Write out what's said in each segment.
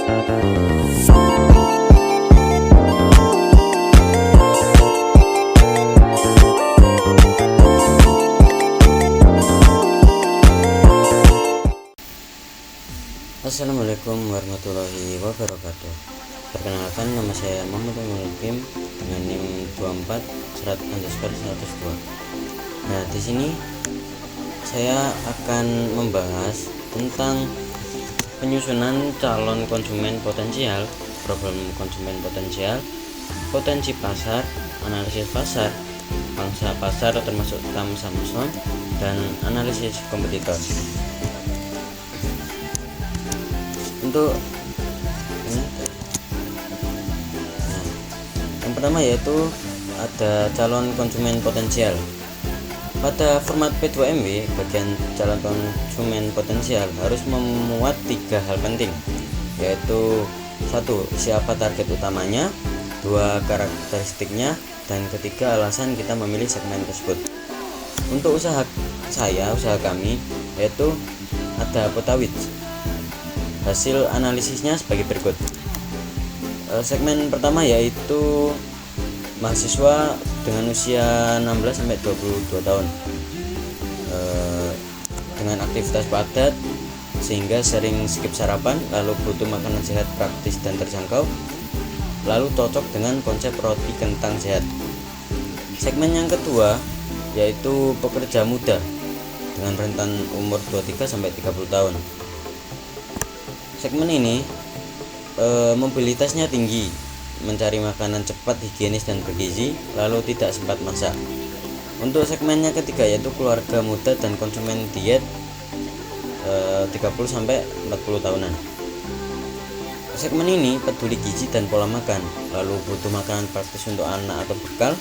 Assalamualaikum warahmatullahi wabarakatuh. Perkenalkan, nama saya Muhammad Muhammad dengan NIM 24 Nah, di sini saya akan membahas tentang penyusunan calon konsumen potensial, problem konsumen potensial, potensi pasar, analisis pasar, pangsa pasar termasuk TAM Samsung, dan analisis kompetitor. Untuk yang pertama yaitu ada calon konsumen potensial. Pada format P2MW, bagian calon konsumen potensial harus memuat 3 hal penting, yaitu 1. Siapa target utamanya, 2. Karakteristiknya, dan ketiga, alasan kita memilih segmen tersebut. Untuk usaha kami yaitu ada Potawits. Hasil analisisnya sebagai berikut. Segmen pertama yaitu mahasiswa dengan usia 16-22 tahun, dengan aktivitas padat sehingga sering skip sarapan, lalu butuh makanan sehat, praktis dan terjangkau, lalu cocok dengan konsep roti kentang sehat. Segmen yang kedua yaitu pekerja muda dengan rentan umur 23-30 tahun. Segmen ini mobilitasnya tinggi, mencari makanan cepat, higienis dan bergizi, lalu tidak sempat masak. Untuk segmen yang ketiga yaitu keluarga muda dan konsumen diet 30-40 tahunan. Segmen ini peduli gizi dan pola makan, lalu butuh makanan praktis untuk anak atau bekal,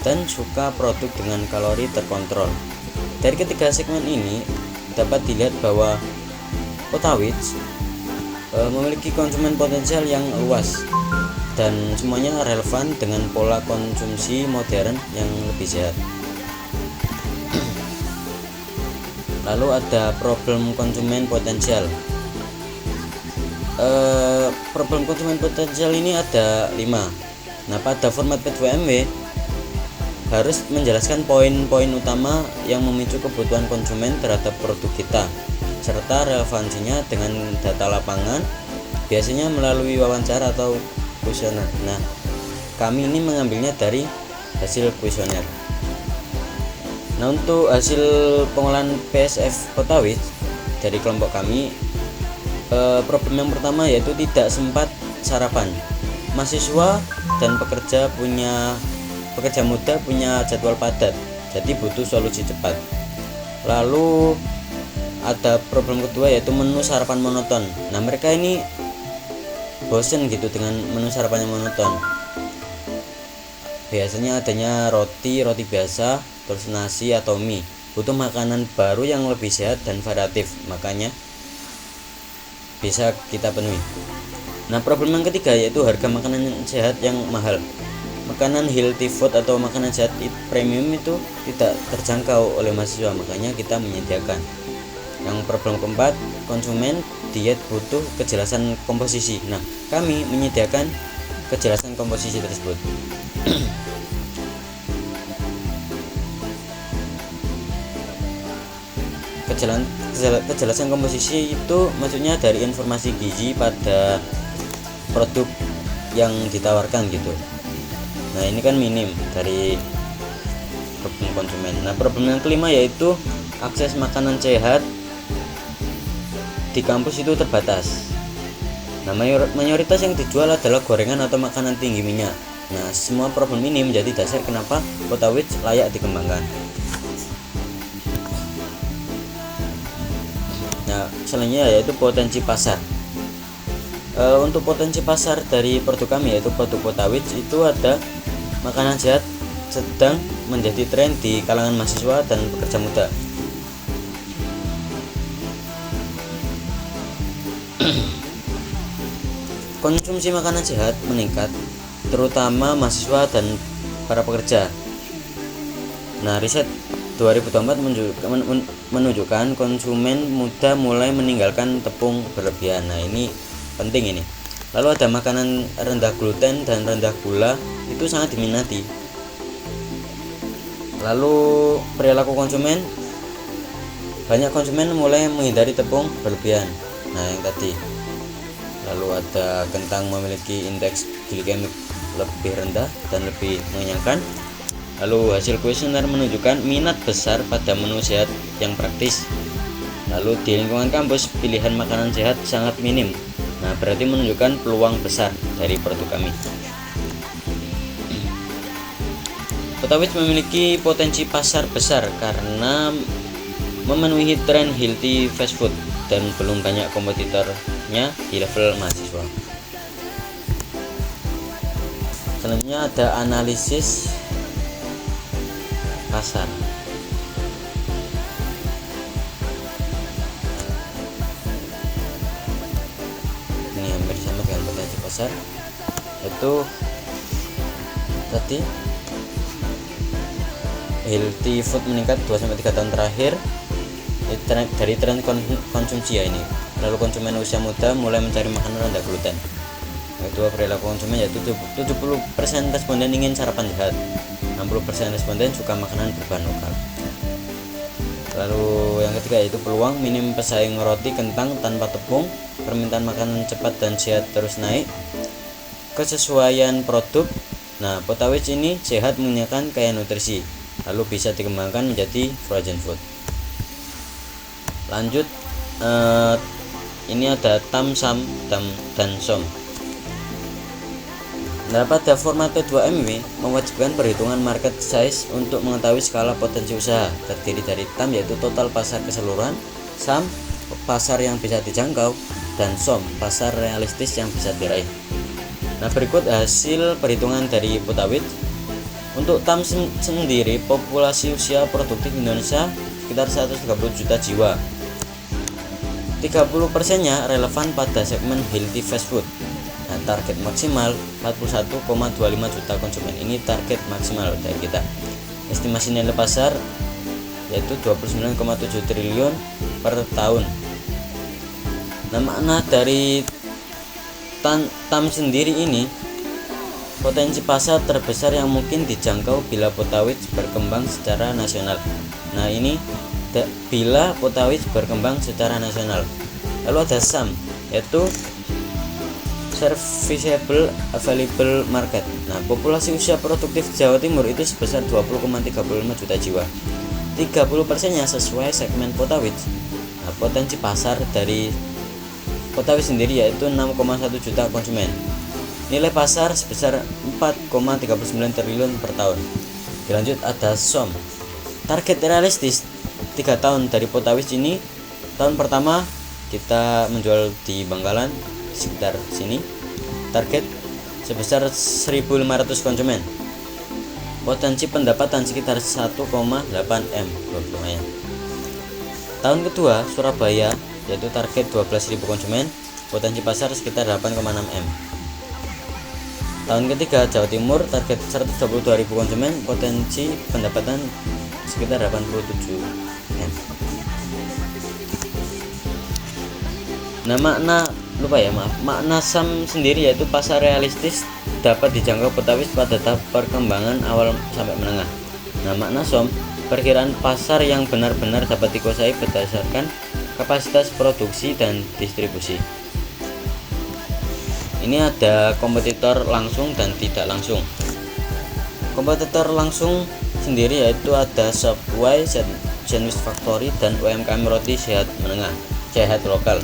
dan suka produk dengan kalori terkontrol. Dari ketiga segmen ini dapat dilihat bahwa Potawits memiliki konsumen potensial yang luas dan semuanya relevan dengan pola konsumsi modern yang lebih sehat. Lalu ada problem konsumen potensial. Problem konsumen potensial ini ada 5. Nah, pada format P2MW harus menjelaskan poin-poin utama yang memicu kebutuhan konsumen terhadap produk kita, serta relevansinya dengan data lapangan, biasanya melalui wawancara atau kuesioner. Nah, kami ini mengambilnya dari hasil kuesioner. Nah, untuk hasil pengolahan PSF Potawits dari kelompok kami, problem yang pertama yaitu tidak sempat sarapan. Mahasiswa dan pekerja muda punya jadwal padat, jadi butuh solusi cepat. Lalu ada problem kedua yaitu menu sarapan monoton. Nah, mereka ini bosen gitu dengan menu sarapan yang monoton. Biasanya adanya roti biasa, terus nasi atau mie. Butuh makanan baru yang lebih sehat dan variatif, makanya bisa kita penuhi. Nah, problem yang ketiga yaitu harga makanan sehat yang mahal. Makanan healthy food atau makanan sehat premium itu tidak terjangkau oleh mahasiswa, makanya kita menyediakan. Yang problem keempat, konsumen diet butuh kejelasan komposisi. Nah, kami menyediakan kejelasan komposisi tersebut. Kejelasan komposisi itu maksudnya dari informasi gizi pada produk yang ditawarkan gitu. Nah, ini kan minim dari problem konsumen. Nah, problem yang kelima yaitu akses makanan sehat di kampus itu terbatas. Nah, mayoritas yang dijual adalah gorengan atau makanan tinggi minyak. Nah, semua problem ini menjadi dasar kenapa Potawits layak dikembangkan. Nah, selanjutnya yaitu potensi pasar. Untuk potensi pasar dari produk kami yaitu produk Potawits itu ada makanan sehat sedang menjadi tren di kalangan mahasiswa dan pekerja muda. Konsumsi makanan sehat meningkat, terutama mahasiswa dan para pekerja. Nah, riset 2024 menunjukkan konsumen muda mulai meninggalkan tepung berlebihan. Nah, ini penting ini. Lalu ada makanan rendah gluten dan rendah gula, itu sangat diminati. Lalu perilaku konsumen, banyak konsumen mulai menghindari tepung berlebihan. Nah, yang tadi. Lalu ada kentang memiliki indeks glikemik lebih rendah dan lebih mengenyangkan. Lalu hasil kuesioner menunjukkan minat besar pada menu sehat yang praktis. Lalu di lingkungan kampus pilihan makanan sehat sangat minim. Nah, berarti menunjukkan peluang besar dari produk kami. Potawis memiliki potensi pasar besar karena memenuhi tren healthy fast food dan belum banyak kompetitornya di level mahasiswa. Selanjutnya ada analisis pasar. Ini hampir sama dengan potensi pasar, yaitu tadi healthy food meningkat 2-3 tahun terakhir dari tren konsumsi ya ini. Lalu konsumen usia muda mulai mencari makanan rendah gluten. Kedua, perilaku konsumen yaitu 70% responden ingin sarapan sehat, 60% responden suka makanan berbahan lokal. Lalu yang ketiga yaitu peluang minim pesaing roti kentang tanpa tepung, permintaan makanan cepat dan sehat terus naik, kesesuaian produk. Nah, Potawis ini sehat, mengenyangkan, kaya nutrisi, lalu bisa dikembangkan menjadi frozen food. Lanjut, ini ada tam, sam, dan som. Nah, pada format P2MW mewajibkan perhitungan market size untuk mengetahui skala potensi usaha. Terdiri dari tam yaitu total pasar keseluruhan, sam pasar yang bisa dijangkau, dan som pasar realistis yang bisa diraih. Nah, berikut hasil perhitungan dari Potawis. Untuk tam sendiri, populasi usia produktif Indonesia sekitar 130 juta jiwa. 30%-nya relevan pada segmen healthy fast food. Nah, target maksimal 41,25 juta konsumen, ini target maksimal dari kita. Estimasi nilai pasar yaitu 29,7 triliun per tahun. Nah, makna dari tam sendiri ini, potensi pasar terbesar yang mungkin dijangkau bila Potawis berkembang secara nasional. Nah, ini bila Potawis berkembang secara nasional. Lalu ada SAM, yaitu Serviceable Available Market. Nah, populasi usia produktif Jawa Timur itu sebesar 20,35 juta jiwa. 30%-nya sesuai segmen Potawis. Nah, potensi pasar dari Potawis sendiri yaitu 6,1 juta konsumen. Nilai pasar sebesar 4,39 triliun per tahun. Dilanjut ada SOM. Target realistis 3 tahun dari Potawis ini. Tahun pertama kita menjual di Bangkalan sekitar sini, target sebesar 1.500 konsumen, potensi pendapatan sekitar 1,8 M, lumayan. Tahun kedua Surabaya yaitu target 12.000 konsumen, potensi pasar sekitar 8,6 M. Tahun ketiga Jawa Timur target 122.000 konsumen, potensi pendapatan sekitar 87 M. Nah, makna SAM sendiri yaitu pasar realistis dapat dijangkau Potawis pada tahap perkembangan awal sampai menengah. Nah, makna SOM, perkiraan pasar yang benar-benar dapat dikuasai berdasarkan kapasitas produksi dan distribusi. Ini ada kompetitor langsung dan tidak langsung. Kompetitor langsung sendiri yaitu ada Subway, Sandwich Factory, dan UMKM roti sehat menengah, sehat lokal.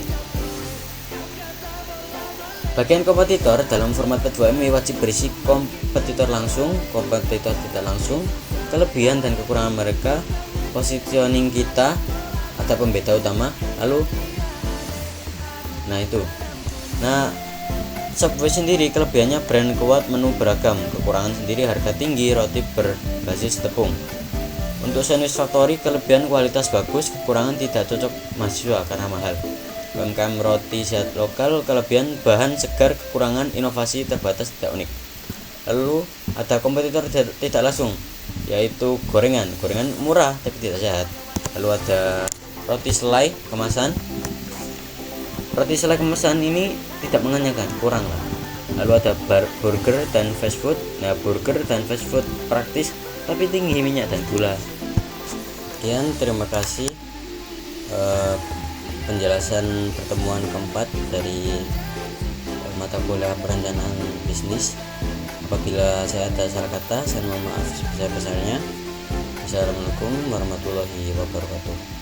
Bagian kompetitor dalam format P2MW wajib berisi kompetitor langsung, kompetitor tidak langsung, kelebihan dan kekurangan mereka, positioning kita, ada pembeda utama, lalu Subway sendiri kelebihannya brand kuat, menu beragam, kekurangan sendiri harga tinggi, roti berbasis tepung. Untuk Sandwich Factory kelebihan kualitas bagus, kekurangan tidak cocok mahasiswa karena mahal. UMKM roti sehat lokal kelebihan bahan segar, kekurangan inovasi terbatas tidak unik. Lalu ada kompetitor tidak langsung yaitu gorengan murah tapi tidak sehat. Lalu ada roti selai kemasan, Roti selai kemasan ini tidak mengenyangkan, kurang lah. Lalu ada burger dan fast food. Nah, burger dan fast food praktis tapi tinggi minyak dan gula. Sekian, terima kasih penjelasan pertemuan keempat dari mata kuliah perencanaan bisnis. Apabila saya ada salah kata, saya mohon maaf sebesar-besarnya. Assalamualaikum warahmatullahi wabarakatuh.